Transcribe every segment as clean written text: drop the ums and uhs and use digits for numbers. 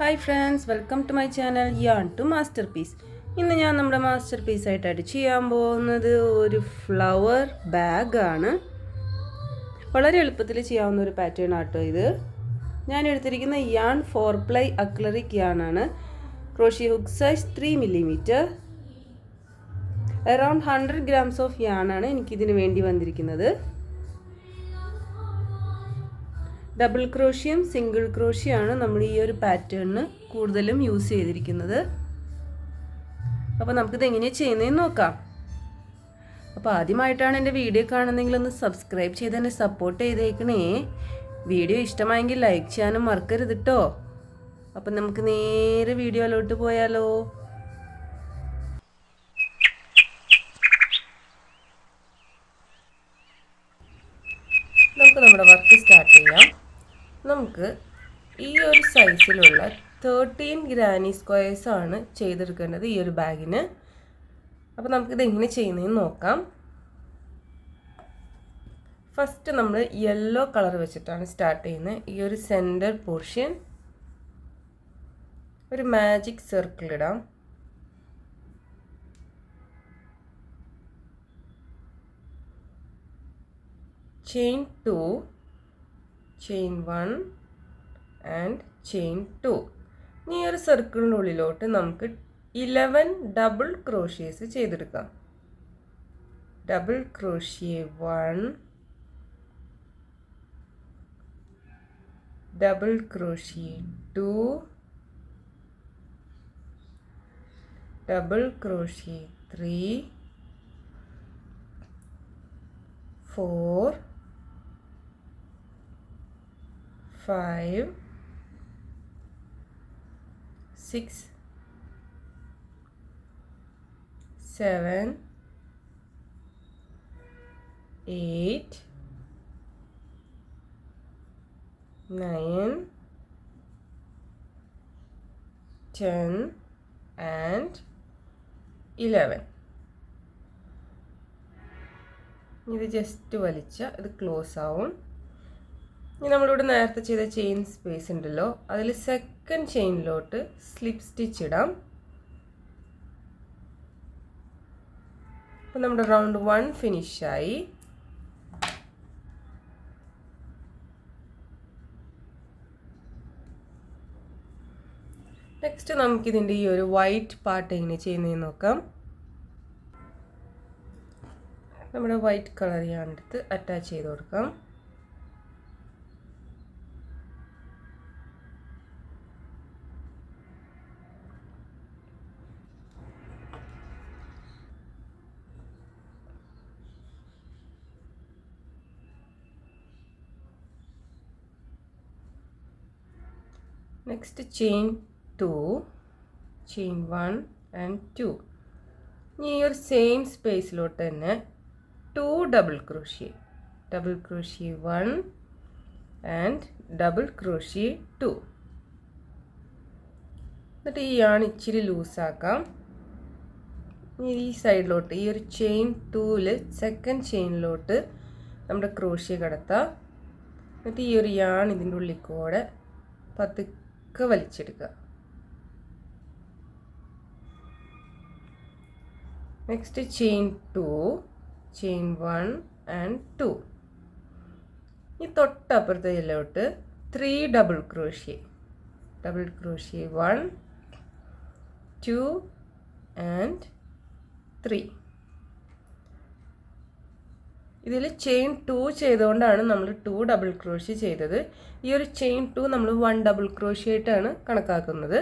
Hi friends, welcome to my channel yarn to master piece. ഇന്ന് ഞാൻ നമ്മുടെ master പീസായിട്ടായിട്ട് ചെയ്യാൻ പോകുന്നത് ഒരു ഫ്ലവർ ബാഗാണ്. വളരെ എളുപ്പത്തിൽ ചെയ്യാവുന്ന ഒരു പാറ്റേൺ ആട്ടോ ഇത്. ഞാൻ എടുത്തിരിക്കുന്ന യാൺ 4-ply അക്ലറിക് യാണാണ്. Crochet hook size 3 mm. Around 100 grams of യാണാണ് എനിക്കിതിന് വേണ്ടി വന്നിരിക്കുന്നത്. ഡബിൾ ക്രോഷ്യയും സിംഗിൾ ക്രോഷ്യയാണ് നമ്മൾ ഈ ഒരു പാറ്റേണിന് കൂടുതലും യൂസ് ചെയ്തിരിക്കുന്നത്. അപ്പോൾ നമുക്കിത് എങ്ങനെയാണ് ചെയ്യുന്നതെന്ന് നോക്കാം. അപ്പോൾ ആദ്യമായിട്ടാണ് എൻ്റെ വീഡിയോ കാണുന്നതെങ്കിൽ ഒന്ന് സബ്സ്ക്രൈബ് ചെയ്ത് എന്നെ സപ്പോർട്ട് ചെയ്തേക്കണേ. വീഡിയോ ഇഷ്ടമായെങ്കിൽ ലൈക്ക് ചെയ്യാനും മറക്കരുത് കേട്ടോ. അപ്പം നമുക്ക് നേരെ വീഡിയോയിലോട്ട് പോയാലോ. നമുക്ക് നമ്മുടെ വർക്ക് സ്റ്റാർട്ട് ചെയ്യാം. നമുക്ക് ഈ ഒരു സൈസിലുള്ള 13 ഗ്രാനി സ്ക്വയേഴ്സ് ആണ് ചെയ്തെടുക്കേണ്ടത് ഈ ഒരു ബാഗിന്. അപ്പോൾ നമുക്കിത് എങ്ങനെ ചെയ്യുന്നതെന്ന് നോക്കാം. ഫസ്റ്റ് നമ്മൾ യെല്ലോ കളർ വെച്ചിട്ടാണ് സ്റ്റാർട്ട് ചെയ്യുന്നത്. ഈ ഒരു സെൻറ്റർ പോർഷൻ ഒരു മാജിക് സർക്കിൾ ഇടാം. Chain 2, chain 1 and chain 2. ഈ ഒരു സർക്കിളിനുള്ളിലോട്ട് നമുക്ക് 11 ഡബിൾ ക്രോഷ്യേസ് ചെയ്തെടുക്കാം. Double crochet 1, double crochet 2, double crochet 3, 4, 5, 6, 7, 8, 9, 10 and 11. ഇത് ജസ്റ്റ് വലിച്ചാൽ ഇത് ക്ലോസ് ആവും. ഇനി നമ്മളിവിടെ നേരത്തെ ചെയ്ത ചെയിൻ സ്പേസ് ഉണ്ടല്ലോ, അതിൽ സെക്കൻഡ് ചെയിനിലോട്ട് സ്ലിപ്പ് സ്റ്റിച്ച് ഇടാം. അപ്പോൾ നമ്മുടെ റൗണ്ട് 1 ഫിനിഷായി. നെക്സ്റ്റ് നമുക്കിതിൻ്റെ ഈ ഒരു വൈറ്റ് പാർട്ട് എങ്ങനെ ചെയ്യുന്നതെന്ന് നോക്കാം. നമ്മുടെ വൈറ്റ് കളർ ഞാൻ എടുത്ത് അറ്റാച്ച് ചെയ്ത് കൊടുക്കാം. Next chain 2, chain 1 and 2. ഈ ഒരു സെയിം സ്പേസിലോട്ട് തന്നെ 2 double crochet, double crochet 1 and double crochet 2. എന്നിട്ട് ഈ യാൺ ഇച്ചിരി ലൂസാക്കാം. ഈ സൈഡിലോട്ട് ഈ ഒരു ചെയിൻ 2-ൽ സെക്കൻഡ് ചെയിനിലോട്ട് നമ്മുടെ ക്രോഷ്യ കടത്താം. എന്നിട്ട് ഈ ഒരു യാൺ ഇതിൻ്റെ ഉള്ളിൽ കൂടെ പതുക്കെ വലിച്ചെടുക്കുക. Next chain 2, chain 1 and 2. ഈ തൊട്ടപ്പുറത്തെ ഇതിലോട്ട് 3 double crochet, double crochet 1, 2 and 3. ഇതിൽ ചെയിൻ 2 ചെയ്തുകൊണ്ടാണ് നമ്മൾ 2 ഡബിൾ ക്രോഷ്യ ചെയ്തത്. ഈ ഒരു ചെയിൻ 2 നമ്മൾ 1 ഡബിൾ ക്രോഷ്യ ആയിട്ടാണ് കണക്കാക്കുന്നത്.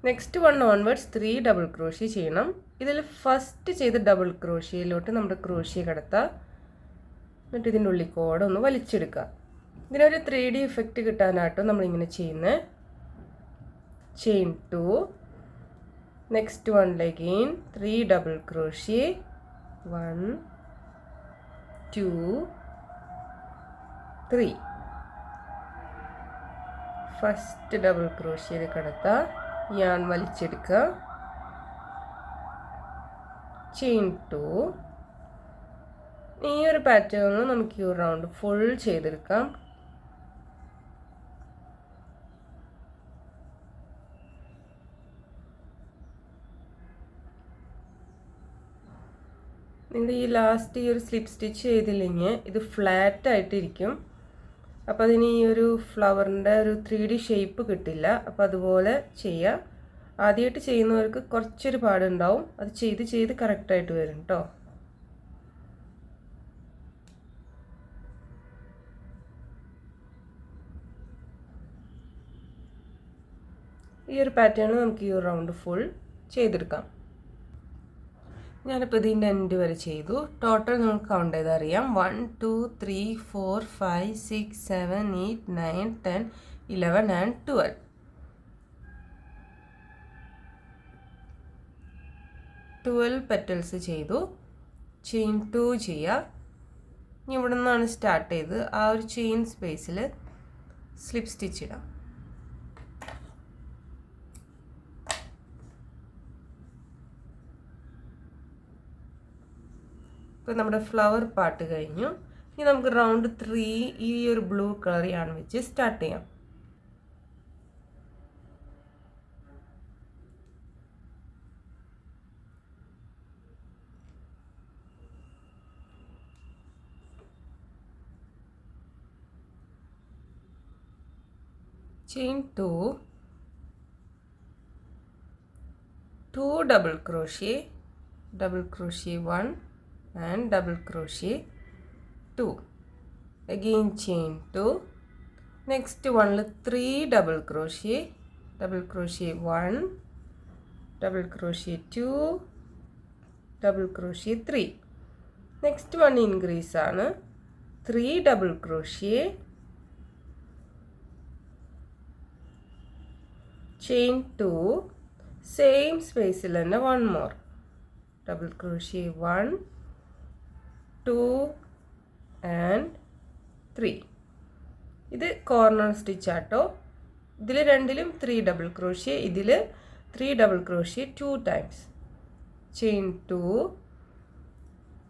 നെക്സ്റ്റ് 1 ഓൺവേർഡ്സ് 3 ഡബിൾ ക്രോഷ്യ ചെയ്യണം. ഇതിൽ ഫസ്റ്റ് ചെയ്ത ഡബിൾ ക്രോഷ്യയിലോട്ട് നമ്മുടെ ക്രോഷ്യ കടത്താം. എന്നിട്ട് ഇതിൻ്റെ ഉള്ളിൽ കൂടെ ഒന്ന് വലിച്ചെടുക്കുക. ഇതിനൊരു 3D ഇഫക്റ്റ് കിട്ടാനാട്ടോ നമ്മളിങ്ങനെ ചെയ്യുന്നത്. Chain 2, next 1 again 3 double crochet, 1, 2, 3. First double ക്രോഷ്യയിൽ കടത്താം, യാൺ വലിച്ചെടുക്കുക. ചെയിൻ 2. ഈ ഒരു പാറ്റേണിൽ നമുക്ക് ഈ റൗണ്ട് ഫുൾ ചെയ്തെടുക്കാം. നിങ്ങൾ ഈ ലാസ്റ്റ് ഈ ഒരു സ്ലിപ്പ് സ്റ്റിച്ച് ചെയ്തില്ലെങ്കിൽ ഇത് ഫ്ലാറ്റ് ആയിട്ടിരിക്കും. അപ്പോൾ അതിന് ഈ ഒരു ഫ്ലവറിൻ്റെ ഒരു 3D ഷേപ്പ് കിട്ടില്ല. അപ്പോൾ അതുപോലെ ചെയ്യുക. ആദ്യമായിട്ട് ചെയ്യുന്നവർക്ക് കുറച്ചൊരു പാടുണ്ടാവും. അത് ചെയ്ത് ചെയ്ത് കറക്റ്റായിട്ട് വരും കേട്ടോ. ഈ ഒരു പാറ്റേൺ നമുക്ക് ഈ ഒരു റൗണ്ട് ഫുൾ ചെയ്തെടുക്കാം. ഞാനിപ്പോൾ ഇതിൻ്റെ എൻഡ് വരെ ചെയ്തു. ടോട്ടൽ നമുക്ക് കൗണ്ട് ചെയ്ത് അറിയാം. 1 2 3 4 5 6 7 8 9 10 11 and 12. 12 പെറ്റൽസ് ചെയ്തു. ചെയിൻ 2 ചെയ്യുക. ഇനി ഇവിടെ നിന്നാണ് സ്റ്റാർട്ട് ചെയ്ത് ആ ഒരു ചെയിൻ സ്പേസിൽ സ്ലിപ്പ് സ്റ്റിച്ച് ഇടാം. ഇപ്പോൾ നമ്മുടെ ഫ്ലവർ പാർട്ട് കഴിഞ്ഞു. ഇനി നമുക്ക് റൗണ്ട് 3 ഈ ഒരു ബ്ലൂ കളർ യാൺ വെച്ച് സ്റ്റാർട്ട് ചെയ്യാം. Chain 2 double crochet, double crochet 1 and double crochet 2, again chain 2, next one 3 double crochet 1, double crochet 2, double crochet 3, next one increase ആണ് 3 double crochet, chain 2, same space il തന്നെ one more double crochet 1 2 and 3. ഇത് corner stitch ആട്ടോ. ഇതിൽ രണ്ടിലും 3 double crochet, ഇതിൽ 3 double crochet 2 times. Chain 2,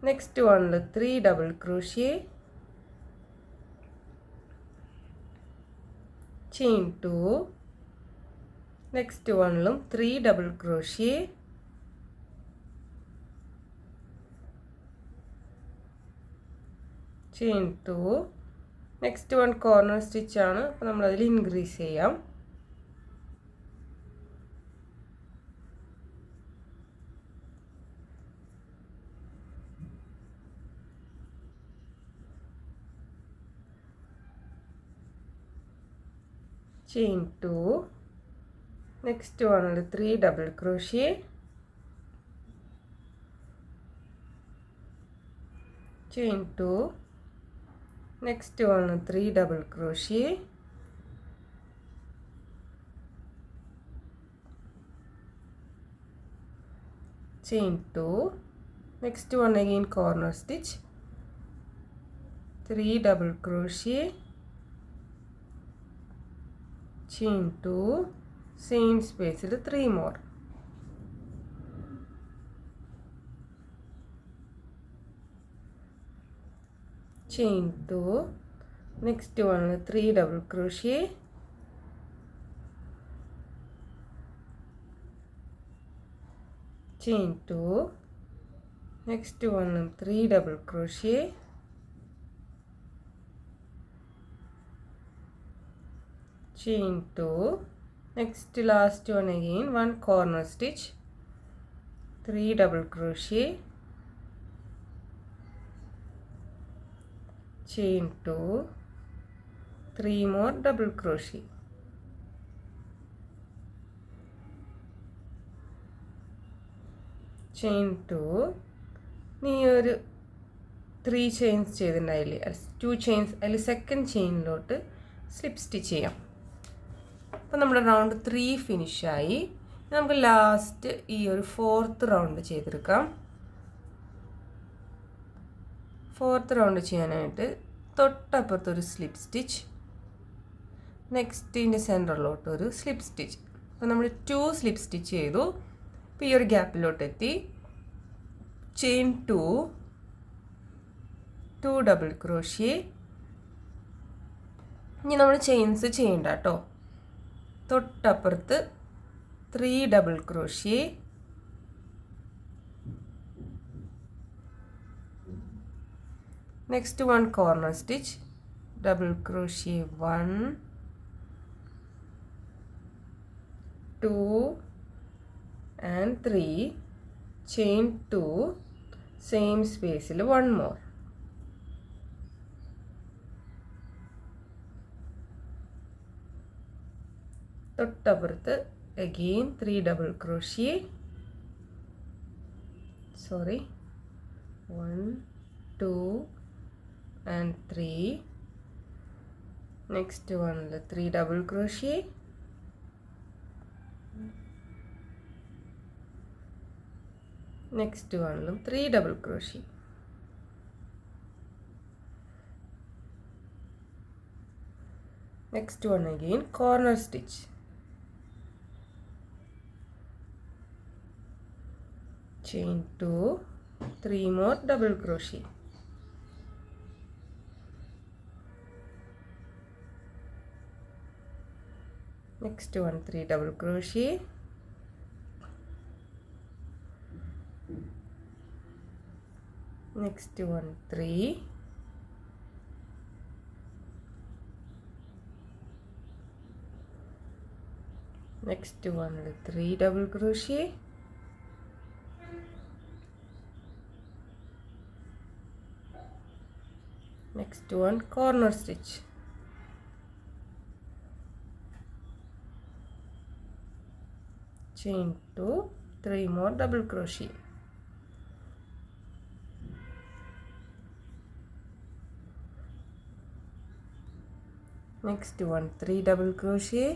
next വണ്ണിൽ 3 double crochet, chain 2, next വണ്ണിലും 3 double crochet, chain 2, next one corner stitch ആണ്. അപ്പോൾ നമ്മളതിൽ ഇൻക്രീസ് ചെയ്യാം. ചെയിൻ 2, നെക്സ്റ്റ് വണ്ണിൽ 3 double crochet, chain 2, next one 3 double crochet, chain 2, next one again corner stitch, 3 double crochet, chain 2, same space 3 more, chain 2, next one 3 double crochet, chain 2, next one 3 double crochet, chain 2, next last one again one corner stitch, 3 double crochet, chain 2, 3 more double crochet, chain 2, നീ ഒരു 3 chains ചെയ്തിട്ടുണ്ടായില്ലേ, 2 chains അതിൽ second ചെയിനിലോട്ട് slip stitch ചെയ്യാം. അപ്പോൾ നമ്മുടെ round 3 ഫിനിഷായി. നമുക്ക് last ഈ ഒരു 4th round ചെയ്തെടുക്കാം. 4th റൗണ്ട് ചെയ്യാനായിട്ട് തൊട്ടപ്പുറത്തൊരു സ്ലിപ്പ് സ്റ്റിച്ച്, നെക്സ്റ്റ് ഇതിൻ്റെ സെൻറ്ററിലോട്ട് ഒരു സ്ലിപ്പ് സ്റ്റിച്ച്. അപ്പോൾ നമ്മൾ 2 സ്ലിപ്പ് സ്റ്റിച്ച് ചെയ്തു. അപ്പോൾ ഈ ഒരു ഗ്യാപ്പിലോട്ട് എത്തി. Chain 2 double crochet. ഇനി നമ്മൾ ചെയിൻസ് ചെയ്യണ്ട കേട്ടോ. തൊട്ടപ്പുറത്ത് 3 double crochet, next one corner stitch, double crochet 1, 2 and 3, chain 2, same space il one more, തൊട്ടപ്പുറത്ത് again 3 double crochet, sorry 1, 2 and 3, next one 3 double crochet, next one 3 double crochet, next one again corner stitch, chain 2, 3 more double crochet, next one 3 double crochet, next one 3, next one 3 double crochet, next one corner stitch, chain 2, 3 more double crochet, next one 3 double crochet,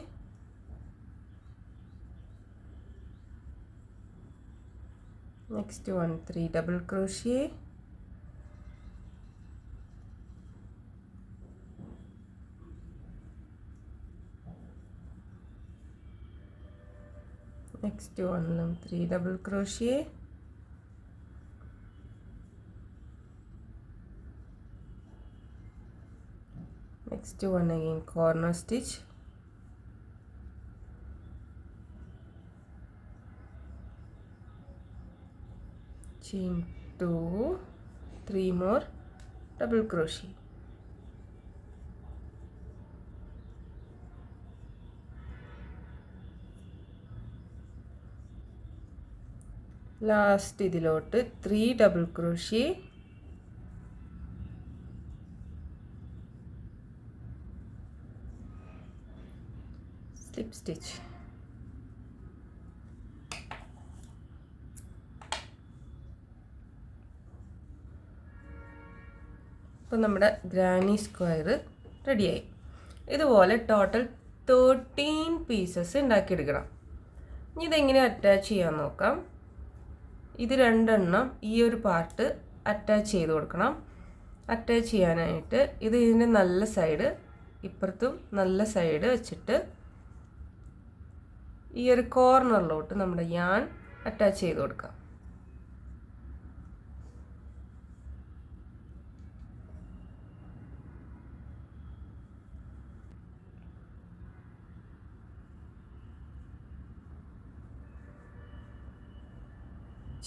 next one 3 double crochet, next one 3 double crochet, next one again corner stitch, chain 2, 3 more double crochet, last ഇതിലോട്ട് 3 double crochet, slip stitch, അപ്പോൾ നമ്മുടെ granny square റെഡിയായി. ഇതുപോലെ total 13 pieces ഉണ്ടാക്കിയെടുക്കണം. ഇനി ഇതെങ്ങനെ attach ചെയ്യാൻ നോക്കാം. ഇത് രണ്ടെണ്ണം ഈ ഒരു പാർട്ട് അറ്റാച്ച് ചെയ്ത് കൊടുക്കണം. അറ്റാച്ച് ചെയ്യാനായിട്ട് ഇതിൻ്റെ നല്ല സൈഡ് ഇപ്പുറത്തും നല്ല സൈഡ് വെച്ചിട്ട് ഈ ഒരു കോർണറിലോട്ട് നമ്മുടെ യാൺ അറ്റാച്ച് ചെയ്ത് കൊടുക്കാം.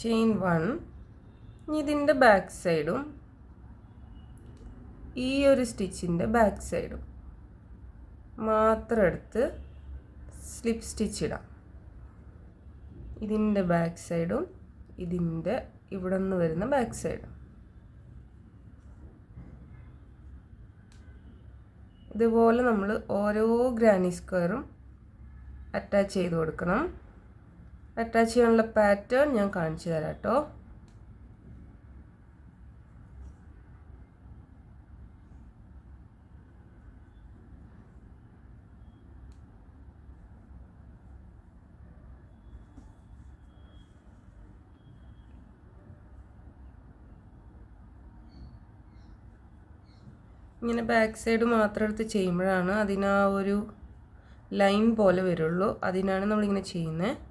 ചെയിൻ 1, ഇതിൻ്റെ ബാക്ക് സൈഡും ഈ ഒരു സ്റ്റിച്ചിൻ്റെ ബാക്ക് സൈഡും മാത്രം എടുത്ത് സ്ലിപ്പ് സ്റ്റിച്ച് ഇടാം. ഇതിൻ്റെ ബാക്ക് സൈഡും ഇതിൻ്റെ ഇവിടെ നിന്ന് വരുന്ന ബാക്ക് സൈഡും ഇതുപോലെ നമ്മൾ ഓരോ ഗ്രാനി സ്ക്വയറും അറ്റാച്ച് ചെയ്ത് കൊടുക്കണം. അറ്റാച്ച് ചെയ്യാനുള്ള പാറ്റേൺ ഞാൻ കാണിച്ചു തരാം കേട്ടോ. ഇങ്ങനെ ബാക്ക് സൈഡ് മാത്രം എടുത്ത് ചെയ്യുമ്പോഴാണ് അതിന് ആ ഒരു ലൈൻ പോലെ വരുള്ളൂ. അതിനാണ് നമ്മളിങ്ങനെ ചെയ്യുന്നത്.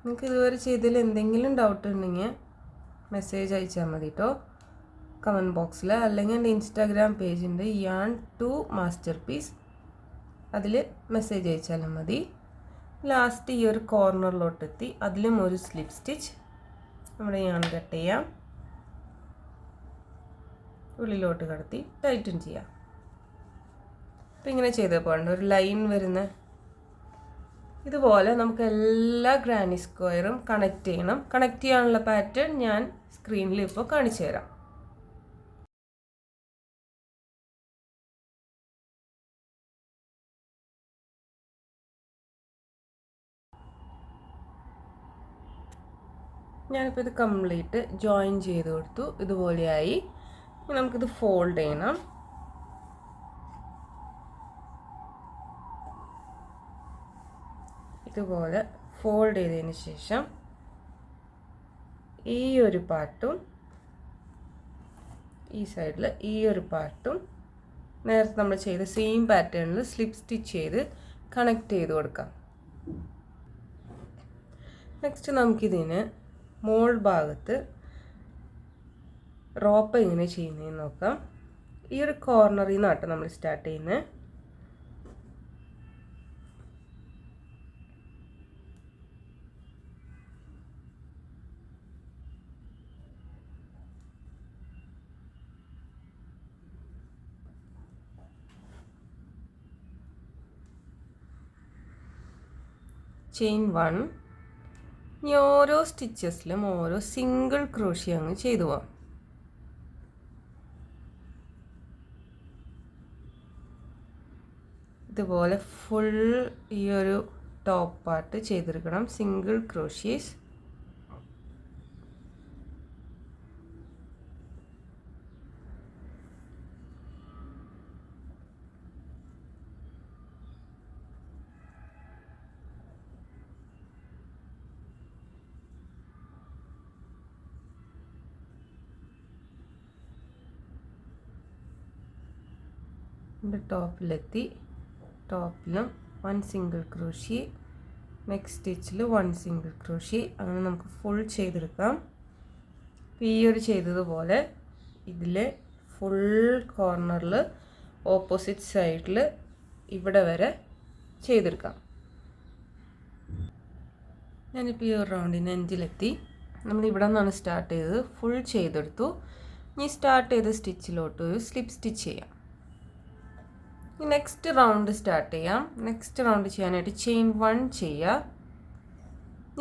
നിങ്ങൾക്ക് ഇതുവരെ ചെയ്തതിൽ എന്തെങ്കിലും ഡൗട്ട് ഉണ്ടെങ്കിൽ മെസ്സേജ് അയച്ചാൽ മതി കേട്ടോ, കമൻറ്റ് ബോക്സിൽ. അല്ലെങ്കിൽ എൻ്റെ ഇൻസ്റ്റാഗ്രാം പേജുണ്ട് യാൺ ടു മാസ്റ്റർ പീസ്, അതിൽ മെസ്സേജ് അയച്ചാലും മതി. ലാസ്റ്റ് ഈ ഒരു കോർണറിലോട്ടെത്തി അതിലും ഒരു സ്ലിപ്പ് സ്റ്റിച്ച് നമ്മുടെ യാൺ കട്ട് ചെയ്യാം, ഉള്ളിലോട്ട് കടത്തി ടൈറ്റൻ ചെയ്യാം. അപ്പോൾ ഇങ്ങനെ ചെയ്തപ്പോൾ ഒരു ലൈൻ വരുന്ന ഇതുപോലെ നമുക്ക് എല്ലാ ഗ്രാനി സ്ക്വയറും കണക്ട് ചെയ്യണം. കണക്ട് ചെയ്യാനുള്ള പാറ്റേൺ ഞാൻ സ്ക്രീനിൽ ഇപ്പോൾ കാണിച്ചു തരാം. ഞാനിപ്പോൾ ഇത് കംപ്ലീറ്റ് ജോയിൻ ചെയ്ത് കൊടുത്തു. ഇതുപോലെയായി. നമുക്കിത് ഫോൾഡ് ചെയ്യണം. ഇതുപോലെ ഫോൾഡ് ചെയ്തതിന് ശേഷം ഈ ഒരു പാർട്ടും ഈ സൈഡിൽ ഈ ഒരു പാർട്ടും നേരത്തെ നമ്മൾ ചെയ്ത സെയിം പാറ്റേണിൽ സ്ലിപ്പ് സ്റ്റിച്ച് ചെയ്ത് കണക്ട് ചെയ്ത് കൊടുക്കാം. നെക്സ്റ്റ് നമുക്കിതിന് മോൾ ഭാഗത്ത് റോപ്പ് എങ്ങനെ ചെയ്യുന്നതെന്ന് നോക്കാം. ഈ ഒരു കോർണറിൽ നിന്നാട്ടോ നമ്മൾ സ്റ്റാർട്ട് ചെയ്യുന്നത്. ചെയിൻ 1. ഇനി ഓരോ സ്റ്റിച്ചസിലും ഓരോ സിംഗിൾ ക്രോഷ്യ അങ്ങ് ചെയ്തു പോവാം. ഇതുപോലെ ഫുൾ ഈ ഒരു ടോപ്പ് പാർട്ട് ചെയ്തെടുക്കണം സിംഗിൾ ക്രോഷ്യേസ്. ടോപ്പിലെത്തി ടോപ്പിലും 1 സിംഗിൾ ക്രോഷ്യ, നെക്സ്റ്റ് സ്റ്റിച്ചിൽ 1 സിംഗിൾ ക്രോഷ്യ, അങ്ങനെ നമുക്ക് ഫുൾ ചെയ്തെടുക്കാം. ഈ ഒരു ചെയ്തതുപോലെ ഇതിൽ ഫുൾ കോർണറിൽ ഓപ്പോസിറ്റ് സൈഡിൽ ഇവിടെ വരെ ചെയ്തെടുക്കാം. ഞാനിപ്പോൾ ഈ ഒരു റൗണ്ടിന് എൻഡിലെത്തി. നമ്മൾ ഇവിടെ നിന്നാണ് സ്റ്റാർട്ട് ചെയ്തത്, ഫുൾ ചെയ്തെടുത്തു. ഇനി സ്റ്റാർട്ട് ചെയ്ത സ്റ്റിച്ചിലോട്ട് ഒരു സ്ലിപ്പ് സ്റ്റിച്ച് ചെയ്യാം. നെക്സ്റ്റ് റൗണ്ട് സ്റ്റാർട്ട് ചെയ്യാം. നെക്സ്റ്റ് റൗണ്ട് ചെയ്യാനായിട്ട് ചെയിൻ 1 ചെയ്യുക.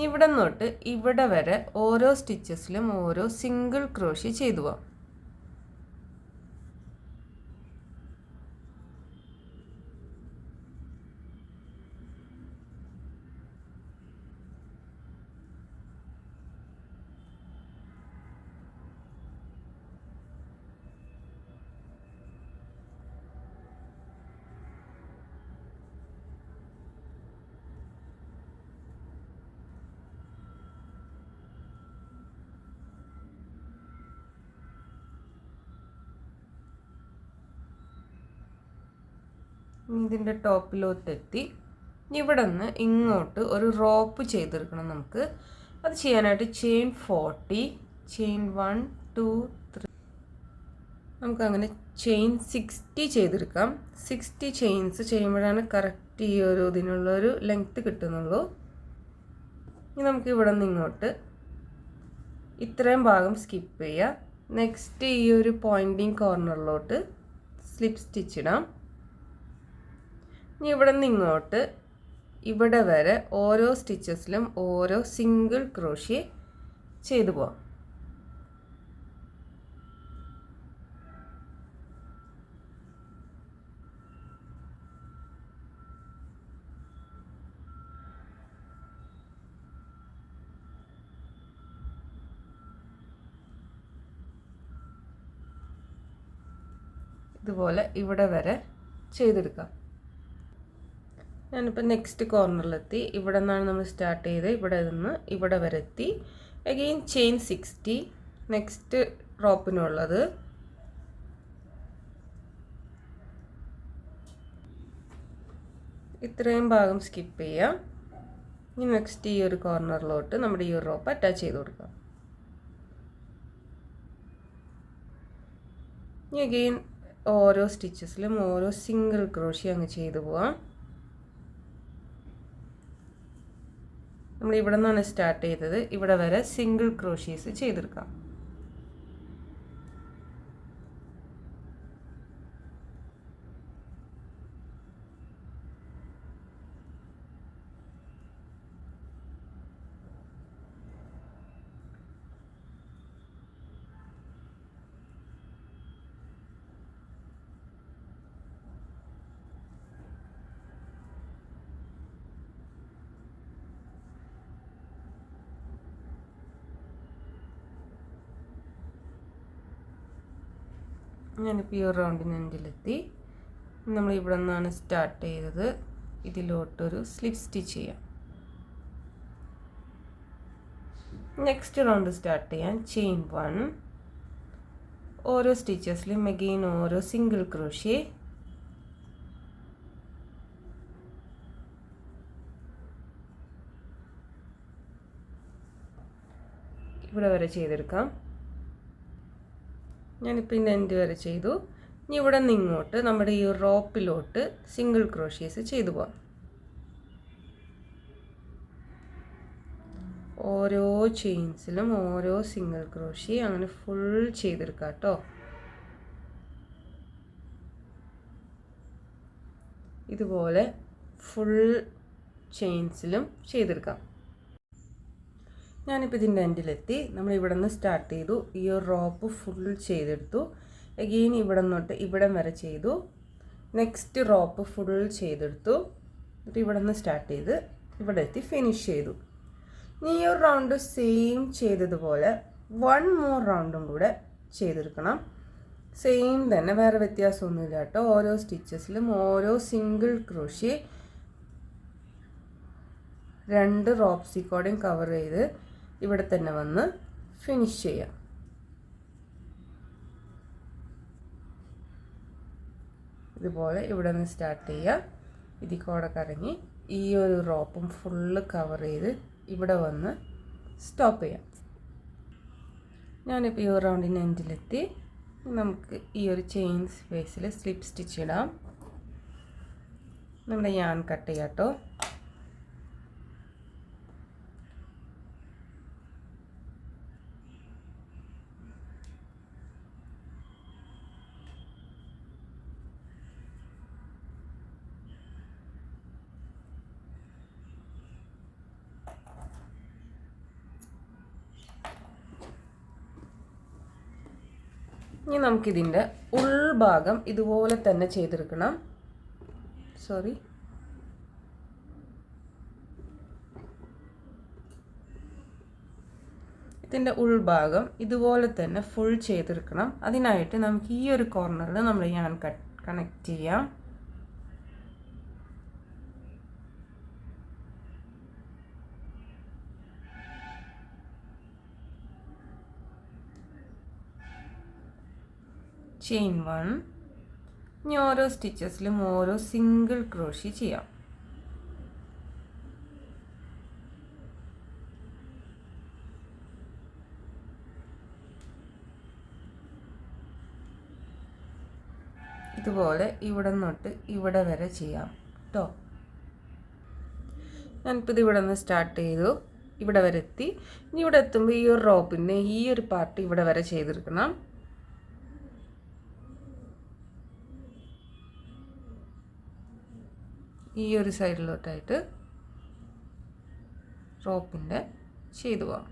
ഇവിടെ നിന്നോട്ട് ഇവിടെ വരെ ഓരോ സ്റ്റിച്ചസിലും ഓരോ സിംഗിൾ ക്രോഷ്യ ചെയ്തു പോവാം. ഇതിൻ്റെ ടോപ്പിലോട്ടെത്തി ഇവിടെ നിന്ന് ഇങ്ങോട്ട് ഒരു റോപ്പ് ചെയ്തെടുക്കണം നമുക്ക്. അത് ചെയ്യാനായിട്ട് ചെയിൻ 40, ചെയിൻ 1 2 3, നമുക്കങ്ങനെ ചെയിൻ 60 ചെയ്തെടുക്കാം. 60 ചെയിൻസ് ചെയ്യുമ്പോഴാണ് കറക്റ്റ് ഈ ഒരു ഇതിനുള്ളൊരു ലെങ്ത്ത് കിട്ടുന്നുള്ളൂ. ഇനി നമുക്ക് ഇവിടെ നിന്ന് ഇങ്ങോട്ട് ഇത്രയും ഭാഗം സ്കിപ്പ് ചെയ്യുക. നെക്സ്റ്റ് ഈ ഒരു പോയിൻറ്റിങ് കോർണറിലോട്ട് സ്ലിപ്പ് സ്റ്റിച്ച് ഇടാം. ഇനി ഇവിടെ നിന്ന് ഇങ്ങോട്ട് ഇവിടെ വരെ ഓരോ സ്റ്റിച്ചസിലും ഓരോ സിംഗിൾ ക്രോഷ്യ ചെയ്തു പോവാം. ഇതുപോലെ ഇവിടെ വരെ ചെയ്തെടുക്കാം. ഞാനിപ്പോൾ നെക്സ്റ്റ് കോർണറിലെത്തി. ഇവിടെ നിന്നാണ് നമ്മൾ സ്റ്റാർട്ട് ചെയ്ത് ഇവിടെ നിന്ന് ഇവിടെ വരെ എത്തി. അഗെയിൻ ചെയിൻ 60 നെക്സ്റ്റ് റോപ്പിനുള്ളത്. ഇത്രയും ഭാഗം സ്കിപ്പ് ചെയ്യാം. ഇനി നെക്സ്റ്റ് ഈ ഒരു കോർണറിലോട്ട് നമ്മുടെ ഈ ഒരു റോപ്പ് അറ്റാച്ച് ചെയ്ത് കൊടുക്കാം. ഇനി അഗെയിൻ ഓരോ സ്റ്റിച്ചസിലും ഓരോ സിംഗിൾ ക്രോഷ്യ അങ്ങ് ചെയ്തു പോവാം. നമ്മൾ ഇവിടെ നിന്നാണ് സ്റ്റാർട്ട് ചെയ്തത്, ഇവിടെ വരെ സിംഗിൾ ക്രോഷ്യേസ് ചെയ്തെടുക്കാം. ഞാനിപ്പോൾ ഈ ഒരു റൗണ്ടിന് എൻഡിലെത്തി. നമ്മൾ ഇവിടെ നിന്നാണ് സ്റ്റാർട്ട് ചെയ്തത്, ഇതിലോട്ടൊരു സ്ലിപ്പ് സ്റ്റിച്ച് ചെയ്യാം. നെക്സ്റ്റ് റൗണ്ട് സ്റ്റാർട്ട് ചെയ്യാൻ ചെയിൻ 1, ഓരോ സ്റ്റിച്ചസിലും അഗെയിൻ ഓരോ സിംഗിൾ ക്രോഷ്യ. ഇവിടെ വരെ ചെയ്തെടുക്കാം. ഞാനിപ്പോൾ ഇതിൻ്റെ എൻഡ് വരെ ചെയ്തു. ഇനി ഇവിടെ നിന്ന് ഇങ്ങോട്ട് നമ്മുടെ ഈ റോപ്പിലോട്ട് സിംഗിൾ ക്രോഷ്യേസ് ചെയ്തു പോകാം. ഓരോ ചെയിൻസിലും ഓരോ സിംഗിൾ ക്രോഷ്യ അങ്ങനെ ഫുൾ ചെയ്തെടുക്കാം കേട്ടോ. ഇതുപോലെ ഫുൾ ചെയിൻസിലും ചെയ്തെടുക്കാം. ഞാനിപ്പോൾ ഇതിൻ്റെ എൻഡിലെത്തി. നമ്മൾ ഇവിടെ നിന്ന് സ്റ്റാർട്ട് ചെയ്തു, ഈ ഒരു റോപ്പ് ഫുൾ ചെയ്തെടുത്തു. അഗെയിൻ ഇവിടെ നിന്നോട്ട് ഇവിടം വരെ ചെയ്തു. നെക്സ്റ്റ് റോപ്പ് ഫുൾ ചെയ്തെടുത്തു. എന്നിട്ട് ഇവിടെ നിന്ന് സ്റ്റാർട്ട് ചെയ്ത് ഇവിടെ എത്തി ഫിനിഷ് ചെയ്തു. ഇനി ഈ ഒരു റൗണ്ട് സെയിം ചെയ്തതുപോലെ 1 മോർ റൗണ്ടും കൂടെ ചെയ്തെടുക്കണം. സെയിം തന്നെ, വേറെ വ്യത്യാസമൊന്നുമില്ല കേട്ടോ. ഓരോ സ്റ്റിച്ചസിലും ഓരോ സിംഗിൾ ക്രോഷ്യ 2 റോപ്സിക്കോടെയും കവർ ചെയ്ത് ഇവിടെ തന്നെ വന്ന് ഫിനിഷ് ചെയ്യാം. ഇതുപോലെ ഇവിടെ നിന്ന് സ്റ്റാർട്ട് ചെയ്യുക, ഇതിൽ കൂടെ കറങ്ങി ഈ ഒരു റോപ്പും ഫുള്ള് കവർ ചെയ്ത് ഇവിടെ വന്ന് സ്റ്റോപ്പ് ചെയ്യാം. ഞാനിപ്പോൾ ഈ ഒരു റൗണ്ടിൻ്റെ എൻഡിലെത്തി. നമുക്ക് ഈ ഒരു ചെയിൻ സ്പേസിൽ സ്ലിപ്പ് സ്റ്റിച്ച് ഇടാം. നമ്മുടെ യാൺ കട്ട് ചെയ്യാം കേട്ടോ. ഇനി നമുക്കിതിൻ്റെ ഉൾഭാഗം ഇതുപോലെ തന്നെ ചെയ്തെടുക്കണം. ഇതിൻ്റെ ഉൾഭാഗം ഇതുപോലെ തന്നെ ഫുൾ ചെയ്തെടുക്കണം. അതിനായിട്ട് നമുക്ക് ഈ ഒരു കോർണറിൽ നമ്മൾ യാൺ കണക്ട് ചെയ്യാം. ചെയിൻ 1. ഇനി ഓരോ സ്റ്റിച്ചസിലും ഓരോ സിംഗിൾ ക്രോഷ്യ ചെയ്യാം. ഇതുപോലെ ഇവിടെ നിന്നോട്ട് ഇവിടെ വരെ ചെയ്യാം കേട്ടോ. ഞാനിപ്പോൾ ഇത് ഇവിടെ നിന്ന് സ്റ്റാർട്ട് ചെയ്തു, ഇവിടെ വരെ എത്തി. ഇനി ഇവിടെ എത്തുമ്പോൾ ഈ ഒരു റോപ്പിൻ്റെ ഈ ഒരു പാർട്ട് ഇവിടെ വരെ ചെയ്തെടുക്കണം. ഈ ഒരു സൈഡിലോട്ടായിട്ട് റോപ്പിൻ്റെ ചെയ്തു പോകാം.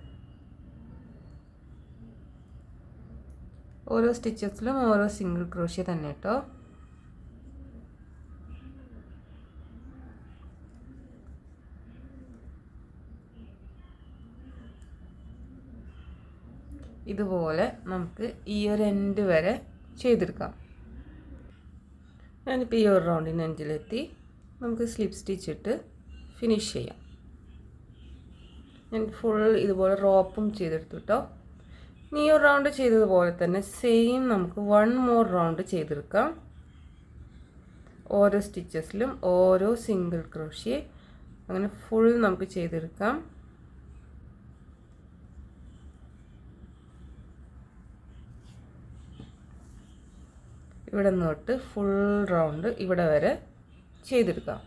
ഓരോ സ്റ്റിച്ചസിലും ഓരോ സിംഗിൾ ക്രോഷ്യ തന്നെ കേട്ടോ. ഇതുപോലെ നമുക്ക് ഈ ഒരു എൻഡ് വരെ ചെയ്തെടുക്കാം. ഞാനിപ്പോൾ ഈ ഒരു റൗണ്ടിന് എൻഡിലെത്തി. നമുക്ക് സ്ലിപ്പ് സ്റ്റിച്ച് ഇട്ട് ഫിനിഷ് ചെയ്യാം. ഞാൻ ഫുൾ ഇതുപോലെ റോപ്പും ചെയ്തെടുത്തു കേട്ടോ. ഇനി ഈ ഒരു റൗണ്ട് ചെയ്തതുപോലെ തന്നെ സെയിം നമുക്ക് 1 മോർ റൗണ്ട് ചെയ്തെടുക്കാം. ഓരോ സ്റ്റിച്ചസിലും ഓരോ സിംഗിൾ ക്രോഷ്യ അങ്ങനെ ഫുൾ നമുക്ക് ചെയ്തെടുക്കാം. ഇവിടെ നിന്നോട്ട് ഫുൾ റൗണ്ട് ഇവിടെ വരെ ചെയ്തെടുക്കാം.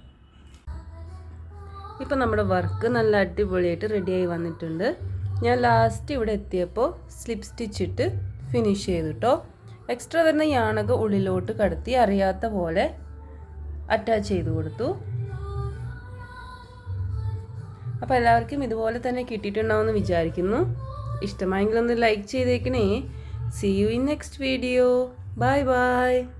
ഇപ്പം നമ്മുടെ വർക്ക് നല്ല അടിപൊളിയായിട്ട് റെഡിയായി വന്നിട്ടുണ്ട്. ഞാൻ ലാസ്റ്റ് ഇവിടെ എത്തിയപ്പോൾ സ്ലിപ്പ് സ്റ്റിച്ച് ഇട്ട് ഫിനിഷ് ചെയ്തു കേട്ടോ. എക്സ്ട്രാ വരുന്ന യാണൊക്കെ ഉള്ളിലോട്ട് കടത്തി അറിയാത്ത പോലെ അറ്റാച്ച് ചെയ്ത് കൊടുത്തു. അപ്പോൾ എല്ലാവർക്കും ഇതുപോലെ തന്നെ കിട്ടിയിട്ടുണ്ടാവുമെന്ന് വിചാരിക്കുന്നു. ഇഷ്ടമായെങ്കിൽ ഒന്ന് ലൈക്ക് ചെയ്തേക്കണേ. See you in next video. Bye bye.